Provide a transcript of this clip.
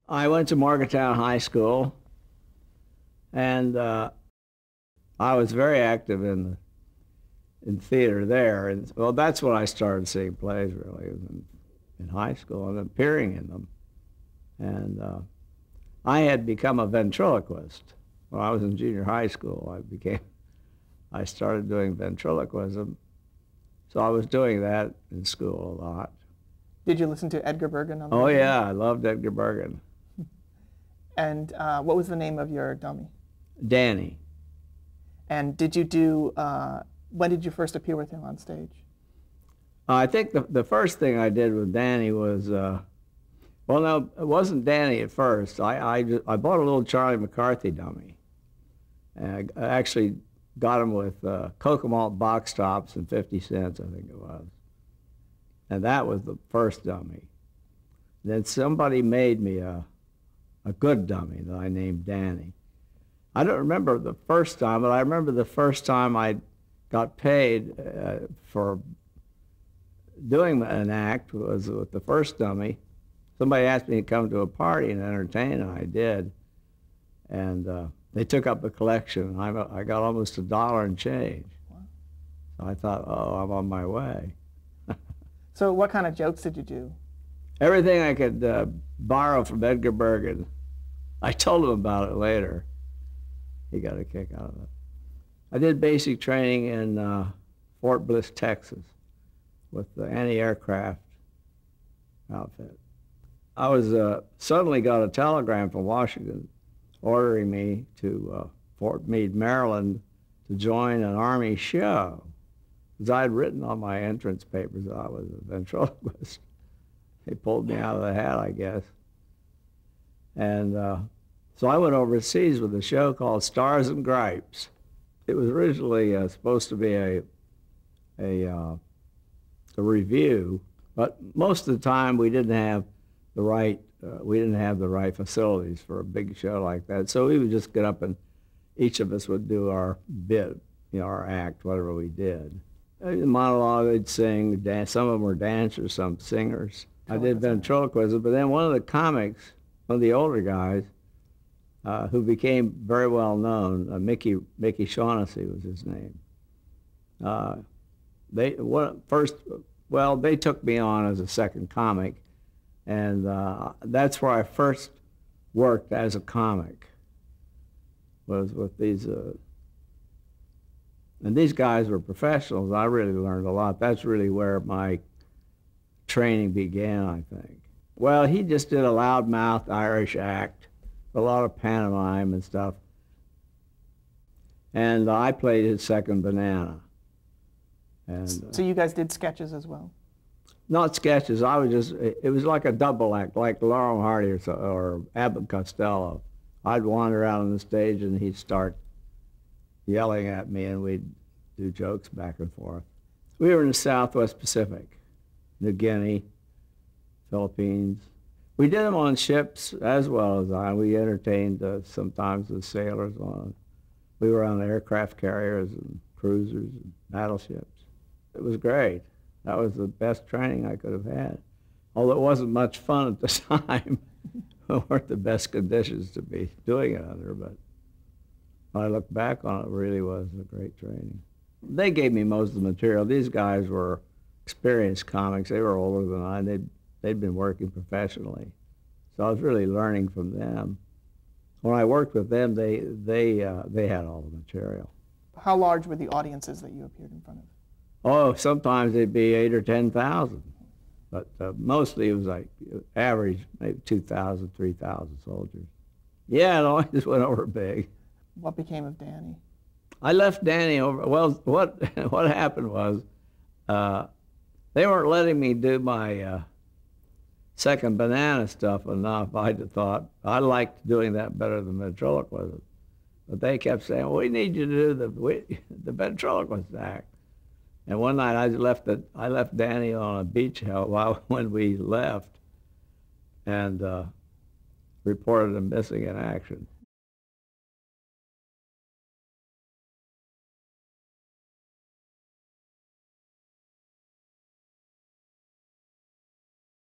I went to Morgantown High School, and I was very active in theater there. And well, that's when I started seeing plays, really, in high school and appearing in them. And I had become a ventriloquist. When I was in junior high school, I started doing ventriloquism. So I was doing that in school a lot. Did you listen to Edgar Bergen on the Oh, radio? yeah, I loved Edgar Bergen. And what was the name of your dummy? Danny. And did you do, when did you first appear with him on stage? I think the first thing I did with Danny was, well, no, it wasn't Danny at first. I bought a little Charlie McCarthy dummy. And I actually got him with Cocoa Malt box tops and 50 cents, I think it was. And that was the first dummy. Then somebody made me a good dummy that I named Danny. I don't remember the first time, but I remember the first time I got paid for doing an act was with the first dummy. Somebody asked me to come to a party and entertain, and I did. And they took up the collection. I got almost $1 and change. Wow. So I thought, oh, I'm on my way. So what kind of jokes did you do? Everything I could borrow from Edgar Bergen. I told him about it later. He got a kick out of it. I did basic training in Fort Bliss, Texas, with the anti-aircraft outfit. I was suddenly got a telegram from Washington ordering me to Fort Meade, Maryland, to join an Army show, because I had written on my entrance papers that I was a ventriloquist. They pulled me out of the hat, I guess. And so I went overseas with a show called Stars and Gripes. It was originally supposed to be a review, but most of the time we didn't have the right facilities for a big show like that. So we would just get up and each of us would do our bit, our act, whatever we did. The monologue, they'd sing, dance. Some of them were dancers, some singers. I did ventriloquism, but then one of the comics, one of the older guys, who became very well known, Mickey Shaughnessy was his name. They took me on as a second comic, and that's where I first worked as a comic, was with these, and these guys were professionals. I really learned a lot. That's really where my training began, I think. Well, he just did a loudmouth Irish act, a lot of pantomime and stuff. And I played his second banana. And so you guys did sketches as well? Not sketches. It was like a double act, like Laurel and Hardy or Abbott Costello. I'd wander out on the stage and he'd start yelling at me and we'd do jokes back and forth. We were in the Southwest Pacific, New Guinea, Philippines. We did them on ships as well as we entertained sometimes the sailors on. We were on aircraft carriers and cruisers and battleships. It was great. That was the best training I could have had. Although it wasn't much fun at the time. It weren't the best conditions to be doing it under, but when I look back on it, it really was a great training. They gave me most of the material. These guys were experienced comics. They were older than I. They'd been working professionally. So I was really learning from them. When I worked with them, they had all the material. How large were the audiences that you appeared in front of? Oh, sometimes they'd be 8,000 or 10,000. But mostly it was like average, maybe 2,000, 3,000 soldiers. Yeah, it always went over big. What became of Danny? I left Danny over. Well, what happened was they weren't letting me do my second banana stuff enough. I thought I liked doing that better than ventriloquism, but they kept saying, well, "We need you to do the ventriloquist act." And one night I left Danny on a beach when we left, and reported him missing in action.